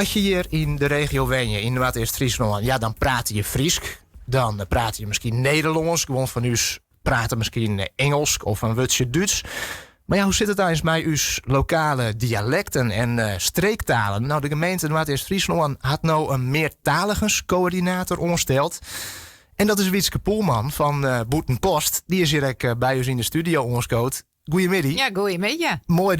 Als je hier in de regio Wenje, in Noord-Eerst-Friesland, ja, dan praat je Friesk. Dan praat je misschien Nederlands. Gewoon van u praten misschien Engels of een woordje Duits. Maar ja, hoe zit het dan eens met uw lokale dialecten en streektalen? Nou, de gemeente Noord-Eerst-Friesland had nou een meertaligheidscoördinator ongesteld. En dat is Wietske Poelman van Boetenpost. Die is hier bij u in de studio ongescoot. Goedemiddag. Ja, goedemiddag. Mooi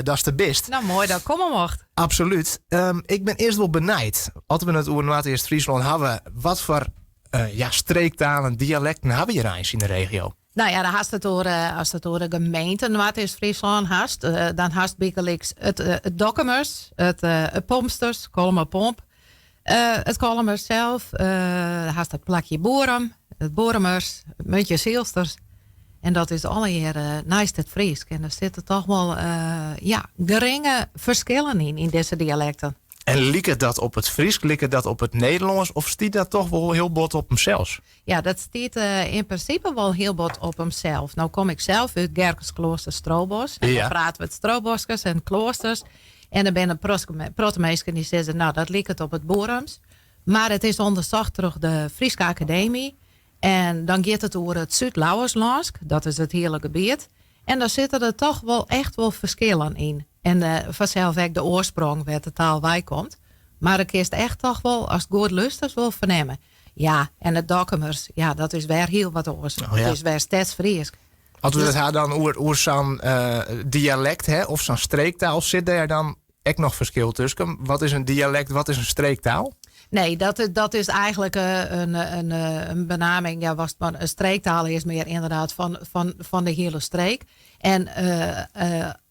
dat er best. Nou, mooi dat ik komen mocht. Absoluut. Ik ben eerst wel benijd. Als we het over Noord-Eerst-Friesland hebben, wat voor streektalen, dialecten hebben we hier eens in de regio? Nou ja, dan als het door de gemeente Noord-Eerst-Friesland hast, dan hast bijgelijks het Dokkumers, het Pompsters, Kolmerpomp, het Kolmers zelf, dan hast het plakje Boerum, het Boeremers, het Muntje Zielsters. En dat is alle hier naast het Fries. En er zitten toch wel geringe verschillen in deze dialecten. En liekt dat op het Fries, liekt dat op het Nederlands of stiet dat toch wel heel bot op hemzelf? Ja, dat stiet in principe wel heel bot op hemzelf. Nou kom ik zelf uit Gerkensklooster Stroobos. En dan praten we het Strooboskers en kloosters. En er zijn een protemeester die zeggen, nou dat liekt op het Boerums. Maar het is onderzocht door de Friese Academie. En dan gaat het over het Zuid-Lauwerslandsk. Dat is het hele gebied. En daar zitten er toch wel echt wel verschillen in. En vanzelf ook de oorsprong waar de taal bij komt. Maar ik is echt toch wel, als het goed lustig wil vernemen. Ja, en het Dokkumers, ja, dat is weer heel wat oors. Oh, ja. Het is weer steeds Fries. Als we het hadden dan over zo'n dialect, hè, of zo'n streektaal, zit daar dan echt nog verschil tussen? Wat is een dialect, wat is een streektaal? Nee, dat is eigenlijk een benaming. Ja, was het maar een streektaal is meer inderdaad van de hele streek. En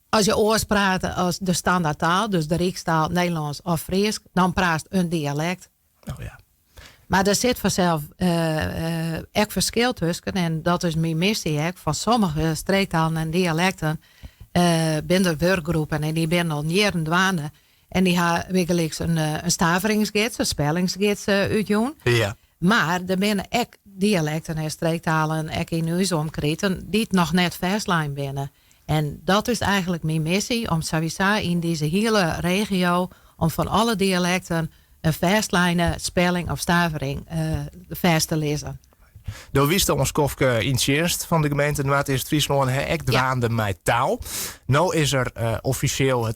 als je oors praat als de standaardtaal, dus de Rijkstaal, Nederlands of Fries, dan praat een dialect. Oh ja. Maar er zit vanzelf echt verschil tussen. En dat is mijn missie van sommige streektalen en dialecten binnen werkgroepen. En die zijn al jaren dwaande. En die hebben wekelijks een staveringsgids, een spellingsgids uitjoen. Ja. Maar er zijn ook dialecten en streektalen ook in onze omkreten die het nog net verslaan binnen. En dat is eigenlijk mijn missie, om sowieso in deze hele regio, om van alle dialecten een verslijnen, spelling of stavering vers te lezen. Door wist ons kofke in eerst van de gemeente Noord-Eerst-Friesland hek dwaande met taal. Nou is er officieel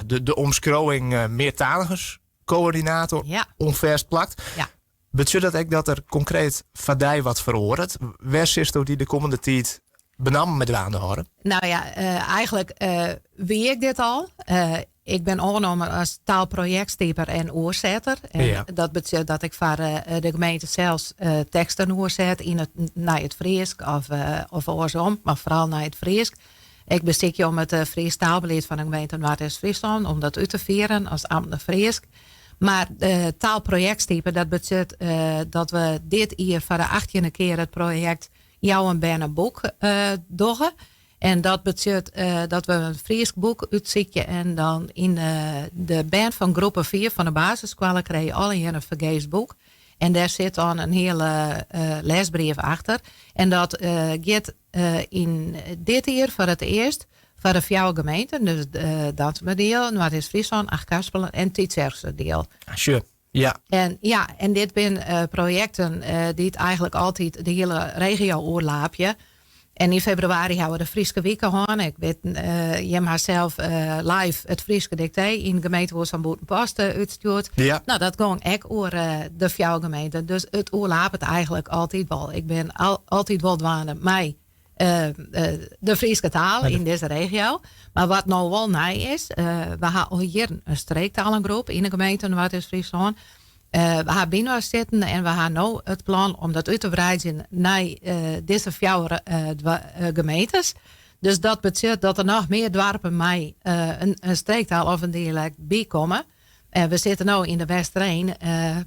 de omschrijving meertaligheidscoördinator onverst plakt. Ja. Betekent dat ook dat er concreet vadij wat verhoort? Waar is die de komende tijd benam met dwaande horen? Nou ja, eigenlijk weet ik dit al. Ik ben aangenomen als taalprojectstieper en oorzetter. En dat betekent dat ik voor de gemeente zelfs teksten oorzet naar het Fries of andersom, maar vooral naar het Fries. Ik bestik je om het Fries taalbeleid van de gemeente Noord-Eerst-Friesland om dat uit te vieren als ambtelijk Fries. Maar taalprojectstieper, dat betekent dat we dit hier voor de 18e keer het project Jou en Ben een boek doen. En dat betekent dat we een Fries boek uitzieken. En dan in de band van groepen 4 van de basisschool krijg je alle hier een vergees boek. En daar zit dan een hele lesbrief achter. En dat gaat in dit jaar voor het eerst voor de 4 gemeenten. Dus Dantemerdeel, Noord-Eerst-Friesland, Achtkarspelen en Tietzerse deel. Sure. Ja. En dit zijn projecten die het eigenlijk altijd de hele regio oorlaapje. En in februari houden we de Frieske Weken aan. Ik weet, je hebt zelf live het Frieske dicté in de gemeentehuis van Boetenpost uitgestuurd. Ja. Nou, dat ging ook over de 4 gemeenten. Dus het oorlaapt het eigenlijk altijd wel. Ik ben altijd wel dwaande met de Frieske taal in deze regio. Maar wat nou wel nieuw is, we hebben hier een streektalengroep in de gemeente Noord-Eerst-Friesland. We hebben binnen zitten en we hebben nu het plan om dat uit te breiden naar deze 4 gemeentes. Dus dat betekent dat er nog meer dorpen met een streektaal of een dialect bij komen. We zitten nu in de Westereen.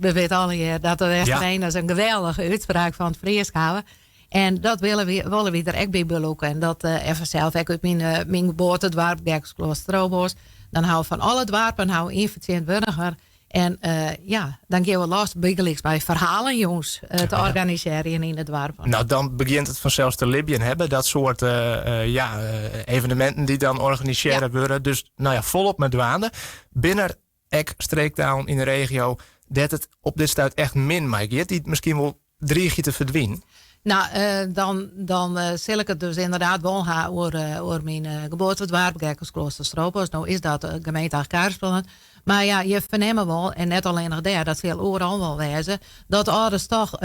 We weten al hier dat de Westereen is een geweldige uitspraak van het Fries hebben. En dat willen we er echt bij beloeken. En dat even zelf, ik uit mijn geboortedorp, Gerkensklooster Stroobos. Dan houden we van alle dorpen, houden in Wurniger. En dan gaan we los bij verhalen, jongens, te organiseren in het dorp. Nou, dan begint het vanzelfs te libben hebben. Dat soort evenementen die dan organiseren worden. Dus volop met dwaande. Binnen streektaal in de regio, dat het op dit stuit echt min maakt. Je hebt die misschien wel 3 te verdwijnen. Nou, dan zal ik het dus inderdaad wel gaan over mijn geboortedorp, Gekkersklooster Stropos. Nou is dat de gemeente Kaarspelen. Maar ja, je vernemen wel, en net alleen nog daar, dat zal overal wel wezen, dat ouders toch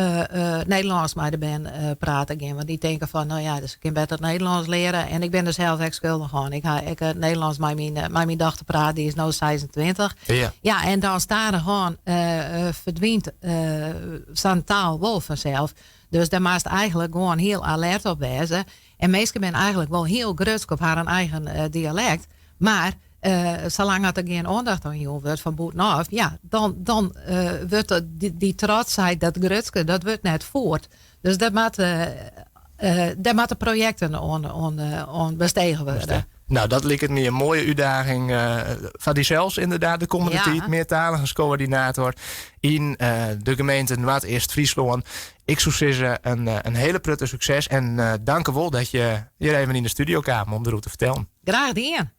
Nederlands met de ben praten gaan. Want die denken van, nou ja, dus ik kan beter Nederlands leren. En ik ben er zelf echt schuldig aan. Ik ga Nederlands met mijn dochter praten, die is nu 26. Ja, en dan staan er gewoon verdwijnt zo'n taal wel vanzelf. Dus daar moest eigenlijk gewoon heel alert op wezen. En meesten zijn eigenlijk wel heel grutsk op haar eigen dialect. Maar zolang er geen aandacht aan jou wordt van bovenaf, ja, dan wordt die trotsheid, dat grutske, dat wordt net voort. Dus daar moeten projecten aan bestegen worden. Nou, dat lijkt me een mooie uitdaging van die zelfs inderdaad de komende tijd. Meertalige coördinator in de gemeente Noord-Eerst-Friesland. Ik zou zeggen een hele prutte succes. En dank je wel dat je hier even in de studio kwam om erover te vertellen. Graag gedaan.